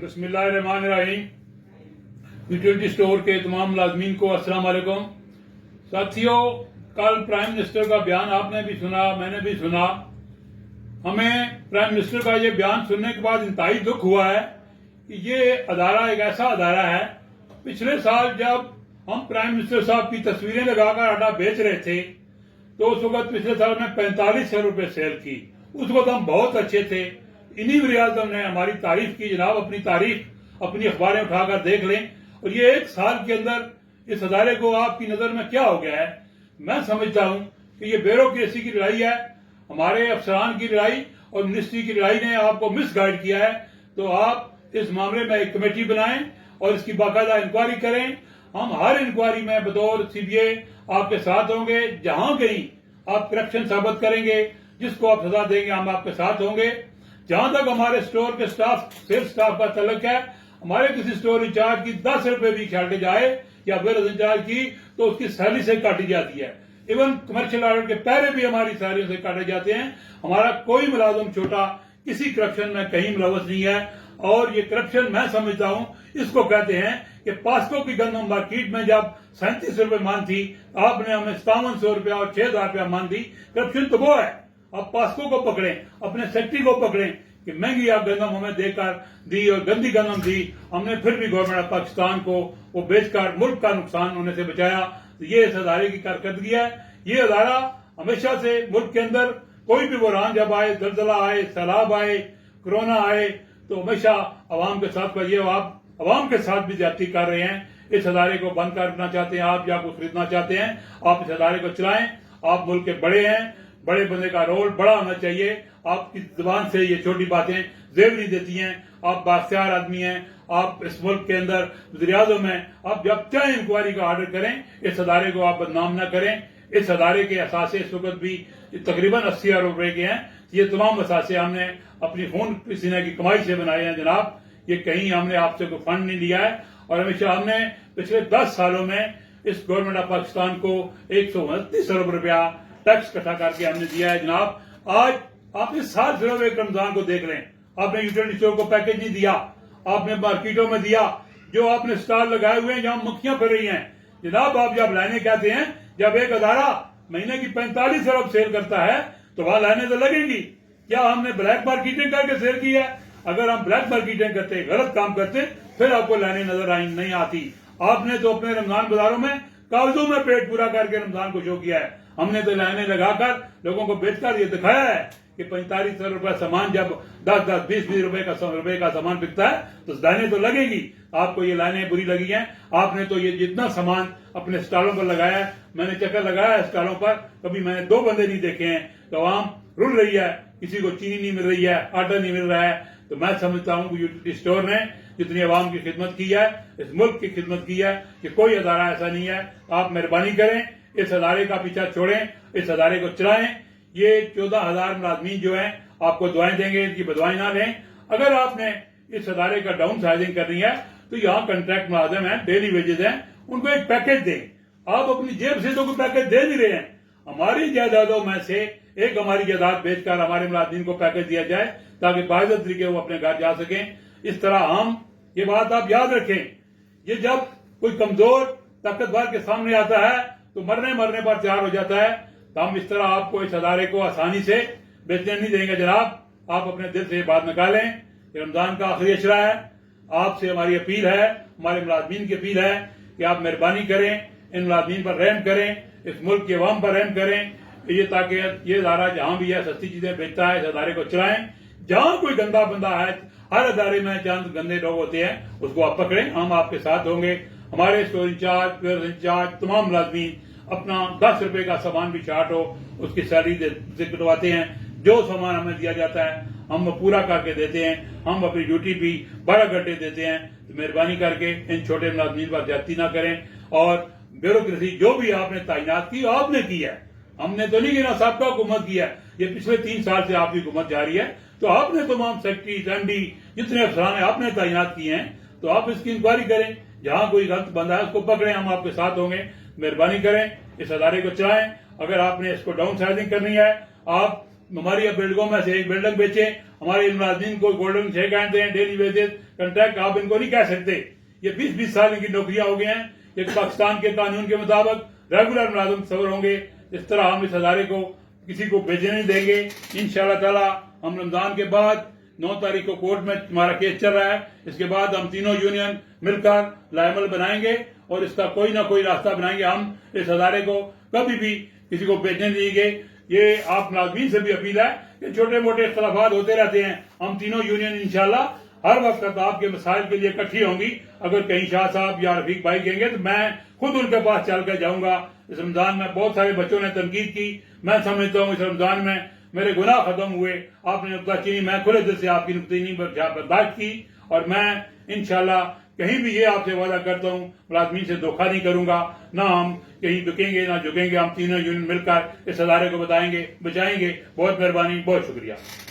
बिस्मिल्लाहिर्रहमानिर्रहीम। Utility store के तमाम मुलाजमीन को अस्सलाम वालेकुम। साथियों, कल प्राइम मिनिस्टर का बयान आपने भी सुना, मैंने भी सुना। हमें प्राइम मिनिस्टर का ये बयान सुनने के बाद इंतहाई दुख हुआ है कि ये अदारा एक ऐसा अदारा है। पिछले साल जब हम प्राइम मिनिस्टर साहब की तस्वीरें लगाकर आटा बेच रहे थे तो उस वक्त पिछले साल में 45 रुपए सेल की। उस वक्त हम बहुत अच्छे थे। इन्हीं रियासतों ने हमारी तारीफ की। जनाब, अपनी तारीफ अपनी अखबारें उठाकर देख लें। और ये एक साल के अंदर इस अदारे को आपकी नजर में क्या हो गया है? मैं समझता हूं कि ये ब्यूरोक्रेसी की लड़ाई है, हमारे अफसरान की लड़ाई और मिनिस्ट्री की लड़ाई ने आपको मिस गाइड किया है। तो आप इस मामले में एक कमेटी बनाएं और इसकी बाकायदा इंक्वायरी करें। हम हर इंक्वायरी में बतौर सीबीआई आपके साथ होंगे। जहां कहीं आप करप्शन साबित करेंगे, जिसको आप सजा देंगे, हम आपके साथ होंगे। जहां तक हमारे स्टोर के स्टाफ, सेल्स स्टाफ का तल्लुक है, हमारे किसी स्टोर इंचार्ज की 10 रुपए भी छाटे जाए या वेयर इंचार्ज की तो उसकी सैलरी से काटी जाती है। इवन कमर्शियल ऑर्डर के पैरे भी हमारी सैलरी से काटे जाते हैं। हमारा कोई मुलाजिम छोटा किसी करप्शन में कहीं मुलव्वस नहीं है। और ये करप्शन मैं समझता हूं, इसको कहते हैं कि पास्को की गंदम मार्केट में जब 37 रुपए मान थी, आपने हमें 5700 रुपया और 6000 रुपया मान दी। करप्शन तो वो है। अब पास्को को पकड़ें, अपने सेक्रेटरी को पकड़ें कि महंगी आप गंदम हमें देकर दी और गंदी गंदम दी, हमने फिर भी गवर्नमेंट ऑफ पाकिस्तान को वो बेचकर मुल्क का नुकसान होने से बचाया। तो ये इस अदारे की कारकर्दगी है। ये अदारा हमेशा से मुल्क के अंदर कोई भी बुरहान जब आए, जलजला आए, सैलाब आए, कोरोना आए, तो हमेशा अवाम के साथ पर ये आप अवाम के साथ भी ज्यादती कर रहे हैं। इस अदारे को बंद करना चाहते हैं आप या कुछ खरीदना चाहते हैं, आप इस अदारे को चलाएं। आप मुल्क के बड़े हैं, बड़े बंदे का रोल बड़ा होना चाहिए। आपकी जुबान से ये छोटी बातें जेब नहीं देती हैं। आप बाख्तियार आदमी हैं। आप इस मुल्क के अंदर वज़ीर-ए-आज़म में आप जब चाहे इंक्वायरी का ऑर्डर करें, इस अदारे को आप बदनाम न करें। इस अदारे के असासे इस वक्त भी तकरीबन 80 अरब रुपए के हैं। ये तमाम असासे हमने अपनी खून पसीने की कमाई से बनाए हैं जनाब। ये कहीं हमने आपसे कोई फंड नहीं लिया है। और हमेशा हमने पिछले 10 सालों में इस गवर्नमेंट ऑफ पाकिस्तान को 129 अरब रुपया टैक्स इकट्ठा करके हमने दिया है जनाब। आज आप इस साल सिर्फ एक रमजान को देख लें, आपने यूटिलिटी स्टोर को पैकेज नहीं दिया, आपने मार्केटों में दिया। जो आपने स्टॉल लगाए हुए हैं जहां मक्खियां फिर रही हैं जनाब, आप जब लाइनें कहते हैं, जब एक अदारा महीने की 45 अरब सेल करता है तो वहां लाइनें तो लगेंगी। क्या हमने ब्लैक मार्केटिंग करके सेल की है? अगर हम ब्लैक मार्केटिंग करते, गलत काम करते, फिर आपको लाइनें नजर नहीं आती। आपने तो अपने रमजान बाजारों में कागजों में पेट पूरा करके रमजान को शो किया है। हमने तो लाइनें लगाकर लोगों को बेचकर ये दिखाया है कि 45 रुपए सामान जब 10-10, 20-20 रुपए का सामान बिकता है तो लाइनें तो लगेगी। आपको ये लाइनें बुरी लगी हैं। आपने तो ये जितना सामान अपने स्टॉलों पर लगाया है, मैंने चक्कर लगाया है स्टॉलों पर, कभी मैंने 2 बंदे नहीं देखे हैं। तो आवाम रुल रही है, किसी को चीनी नहीं मिल रही है, आटा नहीं मिल रहा है। तो मैं समझता हूं कि यूटिलिटी स्टोर ने जितनी आवाम की खिदमत की है, इस मुल्क की खिदमत की है, कि कोई अदारा ऐसा नहीं है। आप मेहरबानी करें, इस अदारे का पीछा छोड़ें, इस अदारे को चलाएं। ये 14,000 मुलाजमीन जो हैं आपको दुआएं देंगे, इनकी बदुआएं ना लें। अगर आपने इस अदारे का डाउन साइजिंग करनी है तो यहाँ कॉन्ट्रैक्ट मुलाजिम है, डेली वेजेस हैं, उनको एक पैकेज दें। आप अपनी जेब से तो कोई पैकेज दे नहीं रहे हैं। हमारी जायदादों में से एक हमारी जायदाद बेचकर हमारे मुलाजिमीन को पैकेज दिया जाए ताकि बाइज्जत तरीके वो अपने घर जा सकें। इस तरह हम, ये बात आप याद रखें, ये जब कोई कमजोर ताकतवर के सामने आता है तो मरने पर तैयार हो जाता है। तो हम इस तरह आपको इस अदारे को आसानी से बेचने नहीं देंगे जनाब। आप अपने दिल से ये बात निकालें। ये रमजान का आखिरी अशरा है। आपसे हमारी अपील है, हमारे मुलाजमीन की अपील है कि आप मेहरबानी करें, इन मुलाजमीन पर रहम करें, इस मुल्क के अवाम पर रहम करें। ये ताकि ये अदारा जहां भी है सस्ती चीजें बेचता है, इस अदारे को चलाएं। जहां कोई गंदा बंदा है, हर अदारे में चंद गंदे लोग होते हैं, उसको आप पकड़ें, हम आपके साथ होंगे। हमारे स्टोर इंचार्ज, तमाम मुलाजमीन अपना 10 रुपए का सामान भी छाट हो उसकी सैलरी से कटवाते हैं। जो सामान हमें दिया जाता है हम पूरा करके देते हैं। हम अपनी ड्यूटी भी 12 घंटे देते हैं। तो मेहरबानी करके इन छोटे मुलाजमीन पर ज्यादती ना करें। और ब्यूरोक्रेसी जो भी आपने तैनात की, आपने की है, हमने तो नहीं कि ना सबका हुकूमत किया है। ये पिछले 3 साल से आपकी हुकूमत जारी है। तो आपने तमाम सेक्रेटरी, एमडी, जितने अफसरान है आपने तैनात किए हैं। तो आप इसकी इंक्वायरी करें। जहां कोई गलत बंदा है उसको पकड़ें, हम आपके साथ होंगे। मेहरबानी करें, इस अदारे को चलाएं। अगर आपने इसको डाउन साइजिंग करनी है, आप हमारी बिल्डिंगों में से एक बिल्डिंग बेचे, हमारे मुलाजिम को गोल्डन चेक आते हैं, डेली वेजेस, कंट्रैक्ट, आप इनको नहीं कह सकते। ये 20-20 साल की नौकरियां हो गई हैं। ये पाकिस्तान के कानून के मुताबिक रेगुलर मुलाजिम सफर होंगे। इस तरह हम इस हजारे को किसी को बेचने नहीं देंगे। इंशाल्लाह ताला हम रमजान के बाद 9 तारीख को कोर्ट में हमारा केस चल रहा है। इसके बाद हम तीनों यूनियन मिलकर लायबल बनाएंगे और इसका कोई ना कोई रास्ता बनाएंगे। हम इस हजारे को कभी भी किसी को बेचने नहीं देंगे। ये आप मुलाजमीन से भी अपील है कि छोटे मोटे इख्तलाफात होते रहते हैं, हम तीनों यूनियन इंशाल्लाह हर वक्त आपके मसाइल के लिए इकट्ठी होंगी। अगर कहीं शाह साहब या रफीक भाई कहेंगे तो मैं खुद उनके पास चल कर जाऊंगा। इस रमजान में बहुत सारे बच्चों ने तनकीद की, मैं समझता हूँ इस रमजान में मेरे गुनाह खत्म हुए। आपने नुक्ताचीनी, मैं खुले दिल से आपकी नुक्ताचीनी बर्दाश्त की और मैं इंशाल्लाह कहीं भी ये आपसे वादा करता हूँ मुलाजमीन से धोखा नहीं करूंगा। ना हम कहीं झुकेंगे ना झुकेंगे। हम तीनों यूनियन मिलकर इस अदारे को बचाएंगे। बहुत मेहरबानी, बहुत शुक्रिया।